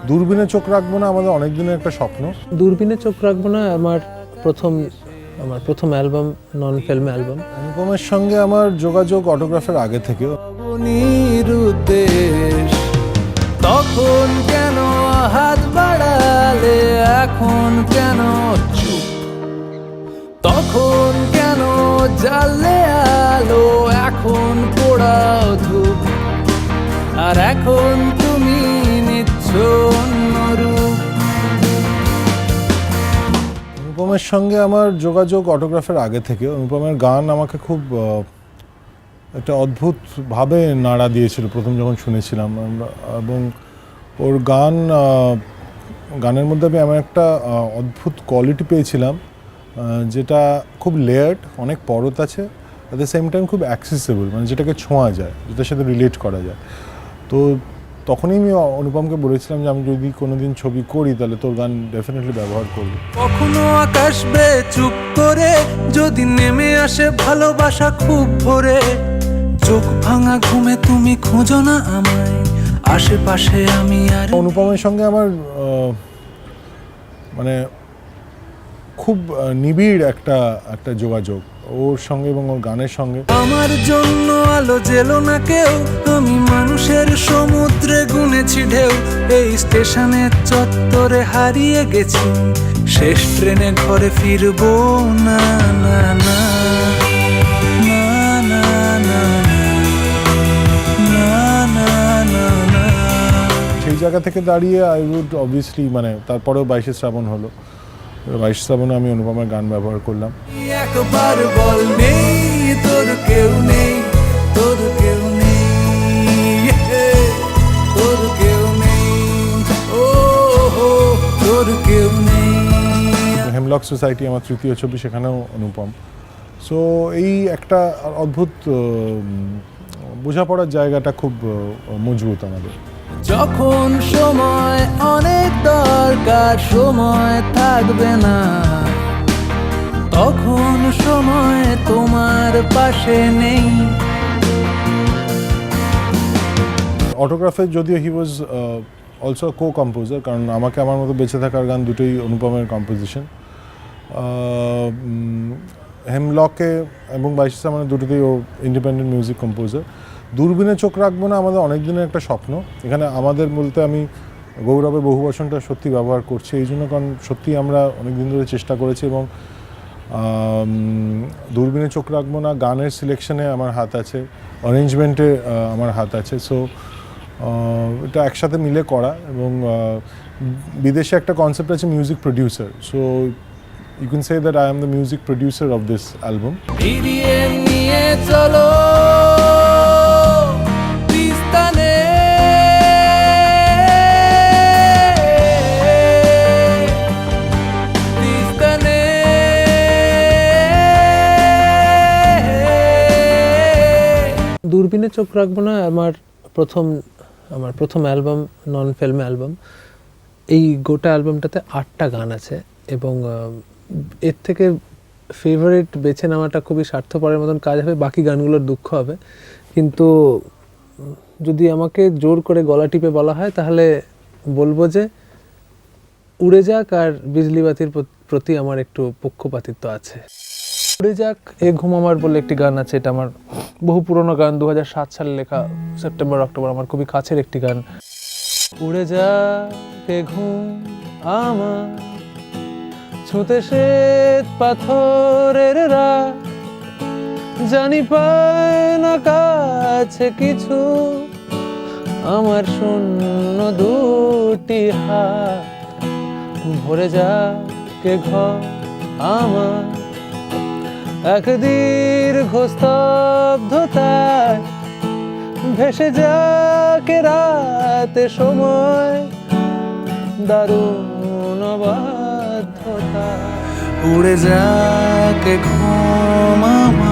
দূরবীনে চোখ রাখবো না আমাদের অনেক দিনের একটা স্বপ্ন। দূরবীনে চোখ রাখবো না আমার প্রথম অ্যালবাম, নন ফিল্ম অ্যালবাম। অনুপমের সঙ্গে আমার যোগাযোগ অটোগ্রাফের আগে থেকেও। তখন কেন হাত বাড়ালে, এখন কেন চুপ? তখন কেন জ্বালে আলো, এখন পোড়াও ধূপ? আর এখন তুমি নিচ্ছ অন্য রূপ। অনুপমের সঙ্গে আমার যোগাযোগ অটোগ্রাফের আগে থেকে। অনুপমের গান আমাকে খুব একটা অদ্ভুতভাবে নাড়া দিয়েছিল প্রথম যখন শুনেছিলাম এবং ওর গানের মধ্যে আমি এমন একটা অদ্ভুত কোয়ালিটি পেয়েছিলাম যেটা খুব লেয়ার্ড, অনেক পরত আছে, অ্যাট দ্য সেম টাইম খুব অ্যাক্সেসেবল, মানে যেটাকে ছোঁয়া যায়, যেটার সাথে রিলেট করা যায়। তো তখনই আমি অনুপমকে বলেছিলাম যে আমি যদি কোনোদিন ছবি করি তাহলে তোর গান ডেফিনেটলি ব্যবহার করব। কখনো আকাশ বে চুপ করে যদি নেমে আসে ভালোবাসা খুব ভরে, চোখ ভাঙা ঘুমে তুমি খোঁজো না আমায়, আশেপাশে আমি আর। অনুপমের সঙ্গে আমার মানে খুব নিবিড় একটা যোগাযোগ ওর সঙ্গে এবং ওর গানের সঙ্গে। আমার জন্য আলো জেলো না কেউ, আমি মানুষের সমুদ্রে গুনেছি ঢেউ। এই স্টেশনের চত্বরে হারিয়ে গেছি, শেষ ট্রেনে ঘরে ফিরবো না না না না না না না না না না। সেই জায়গা থেকে দাঁড়িয়ে আই উড অবভিয়াসলি, মানে তারপরেও 22শে শ্রাবণ হলো, 22শে শ্রাবণে আমি অনুপমের গান ব্যবহার করলাম। একবার বল নেই তোর কেউ নেই, তোর কেউ নেই, তোর কেউ নেই, ও হো তোর কেউ নেই। হেমলক সোসাইটি আমার তৃতীয় ছবি, সেখানেও অনুপম। সো এই একটা অদ্ভুত বোঝাপড়ার জায়গাটা খুব মজবুত আমাদের। যখন সময় অনেক দরকার, সময় থাকবে না, তখন সময় তোমার পাশে নেই। অটোগ্রাফে যদিও হি ওয়াজ অলসো কো কম্পোজার, কারণ আমাকে আমার মতো বেঁচে থাকার গান দুটোই অনুপমের কম্পোজিশন। হেমলকে এবং 22শে শ্রাবণে দুটোতেই ও ইন্ডিপেন্ডেন্ট মিউজিক কম্পোজার। দূরবীনে চোখ রাখবো না আমাদের অনেক দিনের একটা স্বপ্ন। এখানে আমাদের বলতে আমি গৌরবের বহুবচনটা সত্যি ব্যবহার করছি এই জন্য, কারণ সত্যি আমরা অনেক দিন ধরে চেষ্টা করেছি এবং দূরবীনে চোখ রাখবো না গানের সিলেকশনে আমার হাত আছে, অ্যারেঞ্জমেন্টে আমার হাত আছে। সো এটা একসাথে মিলে করা। এবং বিদেশে একটা কনসেপ্ট আছে music producer, so you can say that I am the music producer of this album. ফিরিয়ে নিয়ে চলো তিস্তানে, তিস্তানে। দূরবীনে চোখ রাখবো না আমার প্রথম অ্যালবাম, নন ফিল্ম অ্যালবাম। এই গোটা অ্যালবামটাতে 8টা গান আছে এবং এর থেকে ফেভারিট বেছে নেওয়াটা খুবই স্বার্থপরের মতন কাজ হবে, বাকি গানগুলোর দুঃখ হবে। কিন্তু যদি আমাকে জোর করে গলা টিপে বলা হয় তাহলে বলবো যে উড়ে যাক আর বিজলি বাতির প্রতি আমার একটু পক্ষপাতিত্ব আছে। উড়ে যাক এ ঘুম আমার বলে একটি গান আছে, এটা আমার বহু পুরনো গান, 2007 সালে লেখা, সেপ্টেম্বর অক্টোবর, আমার খুবই কাছের একটি গান। উড়ে যাক এ ঘুম আমার, ছুঁতে শ্বেত পাথরের রাত, জানি পায় না কাছে কিছু, আমার শূন্য দুটি হাত। ভরে যাক এ ঘর আমার এক দীর্ঘ স্তব্ধতায়, ভেসে যাক এ রাতে সময় দারুণ বাধ্যতা। উড়ে যাক ঘুম আমার।